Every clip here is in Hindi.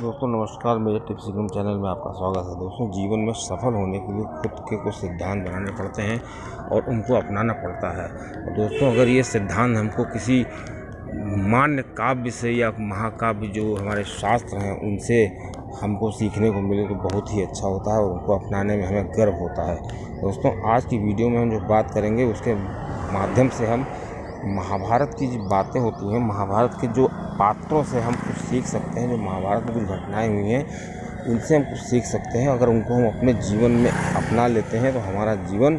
दोस्तों नमस्कार, मेरे टिप्स इनकम चैनल में आपका स्वागत है। दोस्तों जीवन में सफल होने के लिए खुद के कुछ सिद्धांत बनाने पड़ते हैं और उनको अपनाना पड़ता है। और दोस्तों अगर ये सिद्धांत हमको किसी मान्य काव्य से या महाकाव्य जो हमारे शास्त्र हैं उनसे हमको सीखने को मिले तो बहुत ही अच्छा होता है और उनको अपनाने में हमें गर्व होता है। दोस्तों आज की वीडियो में हम जो बात करेंगे उसके माध्यम से हम महाभारत की जो बातें होती हैं, महाभारत के जो पात्रों से हम कुछ सीख सकते हैं। जो महाभारत में कुछ घटनाएं हुई हैं उनसे हम कुछ सीख सकते हैं। अगर उनको हम अपने जीवन में अपना लेते हैं तो हमारा जीवन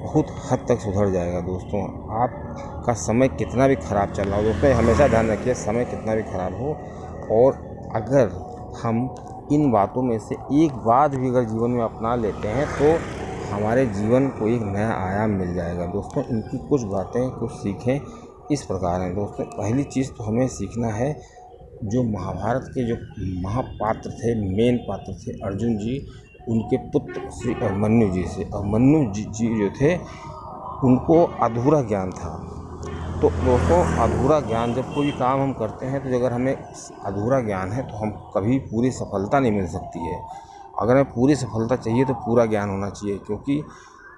बहुत हद तक सुधर जाएगा। दोस्तों आपका समय कितना भी ख़राब चल रहा हो, दोस्तों हमेशा ध्यान रखिए समय कितना भी ख़राब हो, और अगर हम इन बातों में से एक बात भी अगर जीवन में अपना लेते हैं तो हमारे जीवन को एक नया आयाम मिल जाएगा। दोस्तों इनकी कुछ बातें कुछ सीखें इस प्रकार हैं। दोस्तों पहली चीज़ तो हमें सीखना है, जो महाभारत के जो महापात्र थे, मेन पात्र थे अर्जुन जी, उनके पुत्र श्री अभिमन्यु जी से। अभिमन्यु जी जो थे उनको अधूरा ज्ञान था। तो दोस्तों अधूरा ज्ञान, जब कोई काम हम करते हैं तो अगर हमें अधूरा ज्ञान है तो हम कभी पूरी सफलता नहीं मिल सकती है। अगर हमें पूरी सफलता चाहिए तो पूरा ज्ञान होना चाहिए, क्योंकि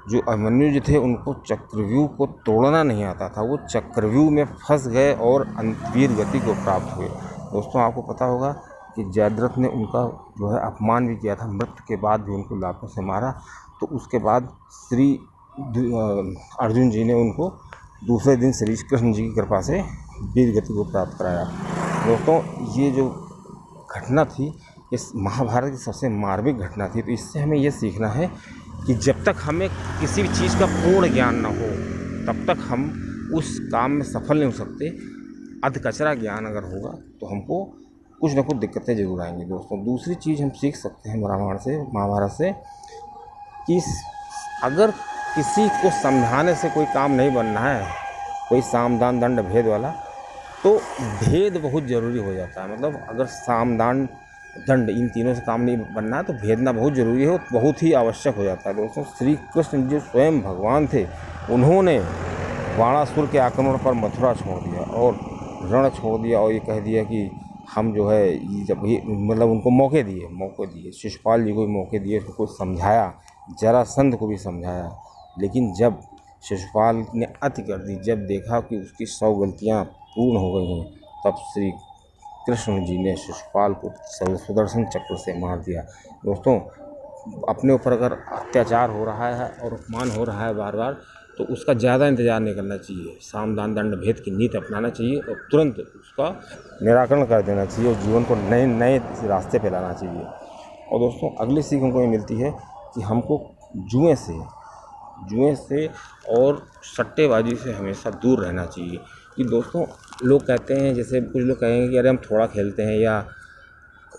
जो अभिमन्यु जी थे उनको चक्रव्यूह को तोड़ना नहीं आता था। वो चक्रव्यूह में फंस गए और वीर गति को प्राप्त हुए। दोस्तों आपको पता होगा कि जयद्रथ ने उनका जो है अपमान भी किया था, मृत्यु के बाद भी उनको लातों से मारा। तो उसके बाद श्री अर्जुन जी ने उनको दूसरे दिन श्री कृष्ण जी की कृपा से वीर गति को प्राप्त कराया। दोस्तों ये जो घटना थी इस महाभारत की सबसे मार्मिक घटना थी। तो इससे हमें ये सीखना है कि जब तक हमें किसी भी चीज़ का पूर्ण ज्ञान ना हो तब तक हम उस काम में सफल नहीं हो सकते। अधकचरा ज्ञान अगर होगा तो हमको कुछ ना कुछ दिक्कतें जरूर आएंगी। दोस्तों दूसरी चीज़ हम सीख सकते हैं महाभारत से कि अगर किसी को समझाने से कोई काम नहीं बनना है, कोई साम दान दंड भेद वाला, तो भेद बहुत ज़रूरी हो जाता है। मतलब अगर साम दान दंड इन तीनों से काम नहीं बनना है तो भेदना बहुत ज़रूरी है, बहुत ही आवश्यक हो जाता है। दोस्तों श्री कृष्ण जो स्वयं भगवान थे उन्होंने बाणासुर के आक्रमण पर मथुरा छोड़ दिया और रण छोड़ दिया और ये कह दिया कि हम जो है जब ये मतलब उनको मौके दिए शिशुपाल जी को भी मौके दिए, उसको समझाया, जरासंध को भी समझाया। लेकिन जब शिशुपाल ने अति कर दी, जब देखा कि उसकी 100 गलतियाँ पूर्ण हो गई हैं, तब श्री कृष्ण जी ने शिशुपाल को सुदर्शन चक्र से मार दिया। दोस्तों अपने ऊपर अगर अत्याचार हो रहा है और अपमान हो रहा है बार बार तो उसका ज़्यादा इंतजार नहीं करना चाहिए। साम दान दंड भेद की नीति अपनाना चाहिए और तुरंत उसका निराकरण कर देना चाहिए और जीवन को नए नए रास्ते पे लाना चाहिए। और दोस्तों अगली सीख हमको ये मिलती है कि हमको जुए से और सट्टेबाजी से हमेशा दूर रहना चाहिए। कि दोस्तों लोग कहते हैं, जैसे कुछ लोग कहेंगे कि अरे हम थोड़ा खेलते हैं या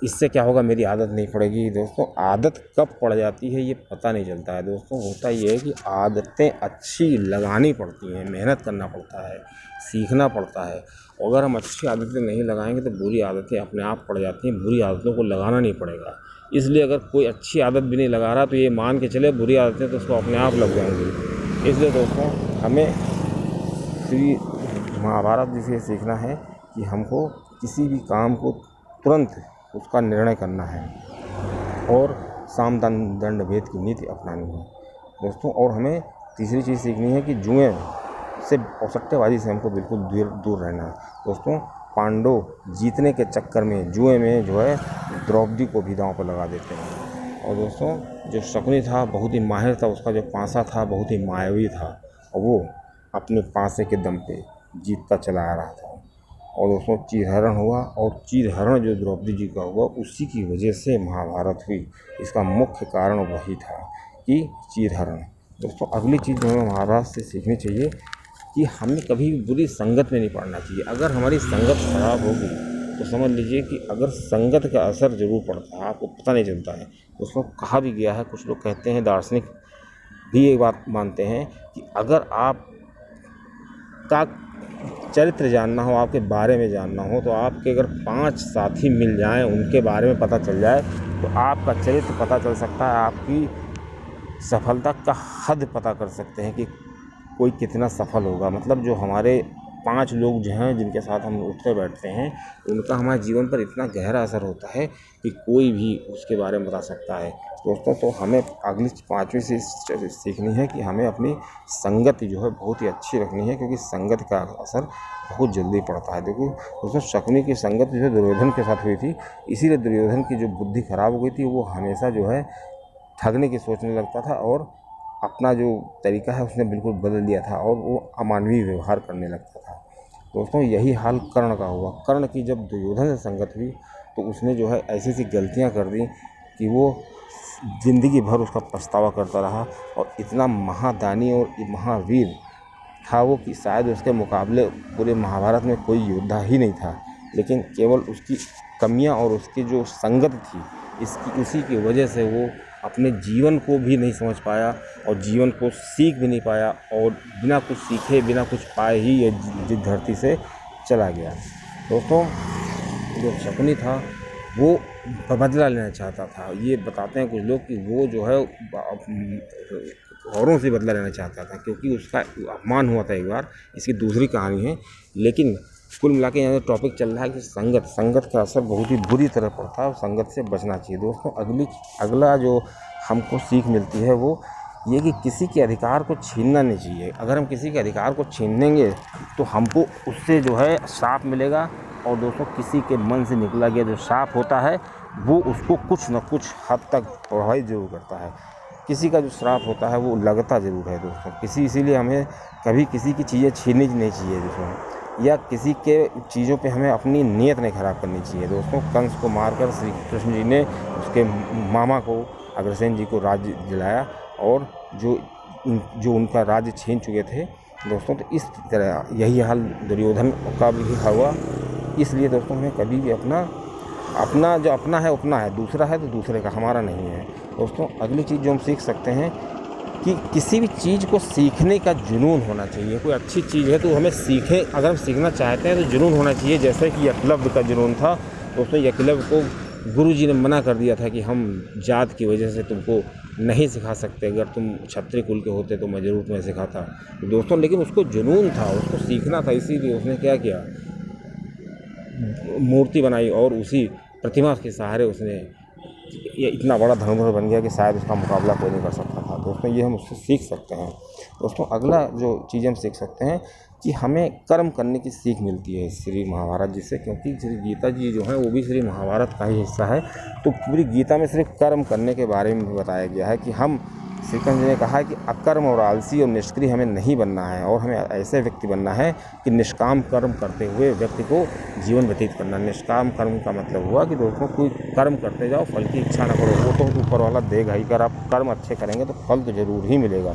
इससे क्या होगा, मेरी आदत नहीं पड़ेगी। दोस्तों आदत कब पड़ जाती है ये पता नहीं चलता है। दोस्तों होता ये है कि आदतें अच्छी लगानी पड़ती हैं, मेहनत करना पड़ता है, सीखना पड़ता है। और अगर हम अच्छी आदतें नहीं लगाएंगे तो बुरी आदतें अपने आप पड़ जाती हैं। बुरी आदतों को लगाना नहीं पड़ेगा। इसलिए अगर कोई अच्छी आदत भी नहीं लगा रहा तो ये मान के चले बुरी आदतें तो उसको अपने आप लग जाएंगी। इसलिए दोस्तों हमें श्री महाभारत जी से सीखना है कि हमको किसी भी काम को तुरंत उसका निर्णय करना है और साम दान दंड भेद की नीति अपनानी है। दोस्तों और हमें तीसरी चीज़ सीखनी है कि जुए से और सट्टेबाजी से हमको बिल्कुल दूर रहना है। दोस्तों पांडव जीतने के चक्कर में जुए में जो है द्रौपदी को भी दांव पर लगा देते हैं। और दोस्तों जो शकुनी था बहुत ही माहिर था, उसका जो पासा था बहुत ही मायावी था और वो अपने पासे के दम पे जीतता चला आ रहा था। और दोस्तों चीरहरण हुआ और चीरहरण जो द्रौपदी जी का हुआ उसी की वजह से महाभारत हुई। इसका मुख्य कारण वही था कि चीरहरण। दोस्तों अगली चीज़ जो हमें महाभारत से सीखनी चाहिए कि हमें कभी भी बुरी संगत में नहीं पड़ना चाहिए। अगर हमारी संगत खराब होगी तो समझ लीजिए कि अगर संगत का असर ज़रूर पड़ता है, आपको पता नहीं चलता है। दोस्तों कहा भी गया है, कुछ लोग कहते हैं, दार्शनिक भी एक बात मानते हैं कि अगर आप का चरित्र जानना हो, आपके बारे में जानना हो, तो आपके अगर 5 साथी मिल जाएं, उनके बारे में पता चल जाए तो आपका चरित्र पता चल सकता है, आपकी सफलता का हद पता कर सकते हैं कि कोई कितना सफल होगा। मतलब जो हमारे 5 लोग जो हैं जिनके साथ हम उठते बैठते हैं, उनका हमारे जीवन पर इतना गहरा असर होता है कि कोई भी उसके बारे में बता सकता है। दोस्तों, तो हमें अगली 5वीं से सीखनी है कि हमें अपनी संगति जो है बहुत ही अच्छी रखनी है, क्योंकि संगत का असर बहुत जल्दी पड़ता है। देखो दोस्तों, शकुनी की संगत जो है दुर्योधन के साथ हुई थी, इसीलिए दुर्योधन की जो बुद्धि खराब हो गई थी, वो हमेशा जो है ठगने की सोचने लगता था और अपना जो तरीका है उसने बिल्कुल बदल दिया था और वो अमानवीय व्यवहार करने लगता था। दोस्तों, यही हाल कर्ण का हुआ। कर्ण की जब दुर्योधन से संगत हुई तो उसने जो है ऐसी ऐसी गलतियां कर दी कि वो ज़िंदगी भर उसका पछतावा करता रहा, और इतना महादानी और महावीर था वो कि शायद उसके मुकाबले पूरे महाभारत में कोई योद्धा ही नहीं था। लेकिन केवल उसकी कमियां और उसकी जो संगत थी, उसी की वजह से वो अपने जीवन को भी नहीं समझ पाया और जीवन को सीख भी नहीं पाया, और बिना कुछ सीखे बिना कुछ पाए ही ये जिस धरती से चला गया। दोस्तों, जो शकुनी था वो बदला लेना चाहता था। ये बताते हैं कुछ लोग कि वो जो है औरों से बदला लेना चाहता था, क्योंकि उसका अपमान हुआ था एक बार। इसकी दूसरी कहानी है, लेकिन कुल मिला के यहाँ टॉपिक चल रहा है कि संगत का असर बहुत ही बुरी तरह पड़ता है और संगत से बचना चाहिए। दोस्तों, अगला जो हमको सीख मिलती है वो ये कि किसी के अधिकार को छीनना नहीं चाहिए। अगर हम किसी के अधिकार को छीन लेंगे तो हमको उससे जो है श्राप मिलेगा, और दोस्तों किसी के मन से निकला गया जो श्राप होता है वो उसको कुछ न कुछ हद तक प्रभावित जरूर करता है। किसी का जो श्राप होता है वो लगता ज़रूर है दोस्तों। इसीलिए हमें कभी किसी की चीज़ें छीननी नहीं चाहिए दोस्तों, या किसी के चीज़ों पे हमें अपनी नीयत नहीं ख़राब करनी चाहिए। दोस्तों, कंस को मारकर श्री कृष्ण जी ने उसके मामा को, अग्रसेन जी को राज्य दिलाया, और जो उनका राज्य छीन चुके थे दोस्तों। तो इस तरह यही हाल दुर्योधन का भी हुआ। इसलिए दोस्तों, हमें कभी भी अपना जो अपना है अपना है, दूसरा है तो दूसरे का, हमारा नहीं है। दोस्तों, अगली चीज़ जो हम सीख सकते हैं कि किसी भी चीज़ को सीखने का जुनून होना चाहिए। कोई अच्छी चीज़ है तो हमें सीखें, अगर हम सीखना चाहते हैं तो जुनून होना चाहिए। जैसे कि एकलव्य का जुनून था दोस्तों। एकलव्य को गुरुजी ने मना कर दिया था कि हम जात की वजह से तुमको नहीं सिखा सकते, अगर तुम क्षत्रिय कुल के होते तो मैं ज़रूर तुम्हें सिखाता। तो दोस्तों, लेकिन उसको जुनून था, उसको सीखना था, इसीलिए उसने क्या किया, मूर्ति बनाई और उसी प्रतिमा के सहारे उसने ये इतना बड़ा धनुर्धर बन गया कि शायद उसका मुकाबला कोई नहीं कर सकता था। दोस्तों, ये हम उससे सीख सकते हैं। दोस्तों, अगला जो चीज़ हम सीख सकते हैं कि हमें कर्म करने की सीख मिलती है श्री महाभारत जी से, क्योंकि श्री गीता जी जो है वो भी श्री महाभारत का ही हिस्सा है। तो पूरी गीता में सिर्फ कर्म करने के बारे में बताया गया है कि हम, श्री कृष्ण जी ने कहा है कि अकर्म और आलसी और निष्क्रिय हमें नहीं बनना है, और हमें ऐसे व्यक्ति बनना है कि निष्काम कर्म करते हुए व्यक्ति को जीवन व्यतीत करना। निष्काम कर्म का मतलब हुआ कि दोस्तों कोई कर्म करते जाओ, फल की इच्छा ना करो, वो तो ऊपर वाला देगा ही। अगर आप कर्म अच्छे करेंगे तो फल तो ज़रूर ही मिलेगा।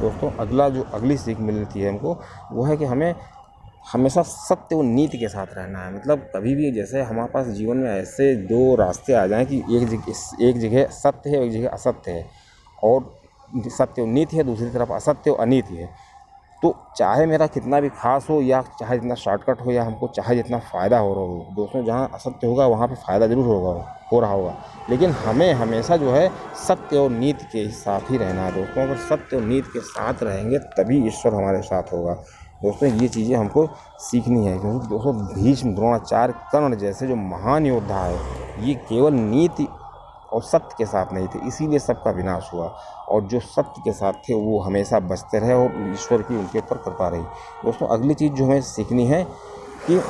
दोस्तों, अगली सीख मिलती है हमको, वो है कि हमें हमेशा सत्य और नीति के साथ रहना है। मतलब कभी भी, जैसे हमारे पास जीवन में ऐसे 2 रास्ते आ जाएं कि एक जगह सत्य है, एक जगह असत्य है, और सत्य और नीति है, दूसरी तरफ असत्य और अनीति है। तो चाहे मेरा कितना भी खास हो, या चाहे जितना शॉर्टकट हो, या हमको चाहे जितना फ़ायदा हो रहा हो दोस्तों, जहाँ असत्य होगा वहाँ पे फ़ायदा ज़रूर हो रहा होगा, लेकिन हमें हमेशा जो है सत्य और नीति के साथ ही रहना है। दोस्तों, अगर सत्य और नीति के साथ रहेंगे तभी ईश्वर हमारे साथ होगा। दोस्तों, ये चीज़ें हमको सीखनी है, क्योंकि दोस्तों भीष्म, द्रोणाचार्य, कर्ण जैसे जो महान योद्धा है, ये केवल नीति और सत्य के साथ नहीं थे, इसीलिए सबका विनाश हुआ। और जो सत्य के साथ थे वो हमेशा बचते रहे, और ईश्वर की उनके ऊपर कृपा रही। दोस्तों, अगली चीज़ जो हमें सीखनी है कि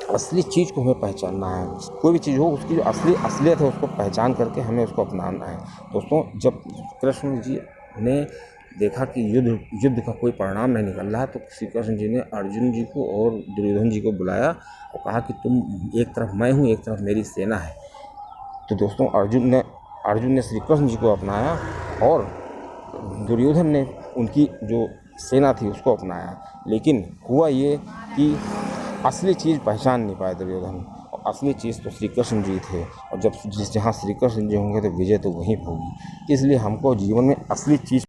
असली चीज़ को हमें पहचानना है। कोई भी चीज़ हो, उसकी जो असलियत है उसको पहचान करके हमें उसको अपनाना है। दोस्तों, जब कृष्ण जी ने देखा कि युद्ध का कोई परिणाम नहीं निकल रहा है, तो श्री कृष्ण जी ने अर्जुन जी को और दुर्योधन जी को बुलाया और कहा कि तुम, एक तरफ मैं हूँ, एक तरफ मेरी सेना है। तो दोस्तों, अर्जुन ने श्री कृष्ण जी को अपनाया, और दुर्योधन ने उनकी जो सेना थी उसको अपनाया। लेकिन हुआ ये कि असली चीज़ पहचान नहीं पाए दुर्योधन, और असली चीज़ तो श्री कृष्ण जी थे, और जहाँ श्री कृष्ण जी होंगे तो विजय तो वहीं होगी। इसलिए हमको जीवन में असली चीज़